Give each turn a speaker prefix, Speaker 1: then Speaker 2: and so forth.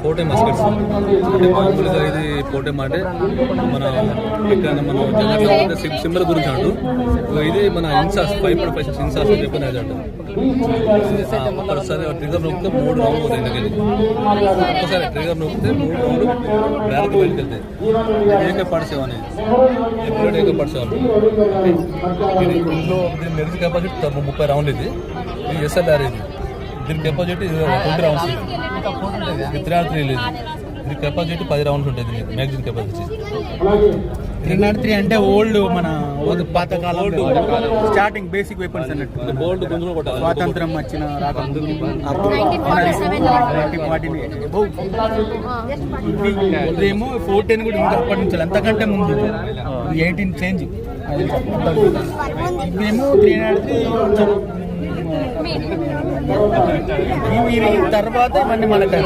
Speaker 1: 410 muskets అంటే మామూలుగా ఇది 410 అంటే మన ఎక్కడ మన జనరల్గా సింబల్ గురించి అంటూ ఇది మన ఇన్సాస్ 5.56 ఇన్సాస్ అని చెప్పిన అది అంటారు. ఒకసారి ట్రిగర్ నొక్కితే 3 రౌండ్లు పోతాయి ఇందుకెళ్ళి. ఒక్కసారి ట్రిగర్ నొక్కితే 3 రౌండ్లు బ్యాక్ బయటకు వెళ్తాయి. AK-47 అనేది ఎప్పుడు AK-47 ఇది ఇందులో దీని మెరిట్ కెపాసిటీ 30 రౌండ్లు. ఇది SLR ఇది దీని కెపాసిటీ 20 రౌండ్స్. ఇది 303 లేదు. ఇది కెపాసిటీ 10 రౌండ్స్ ఉంటుంది. మ్యాగజిన్ కెపాసిటీ
Speaker 2: 303 అంటే ఓల్డ్ మన పాతకాలం స్టార్టింగ్ బేసిక్ వెపన్స్ అన్నట్టు.
Speaker 1: బోల్డ్ గుంజులు కొట్టాలి.
Speaker 2: స్వాతంత్రం వచ్చిన రాకముందు ఇదేమో 410 కూడా ఇంకా అప్పటి నుంచి అంతకంటే ముందు 18 చేంజ్. ఇవేమో 303 తర్వాత ఇవన్నీ మనకి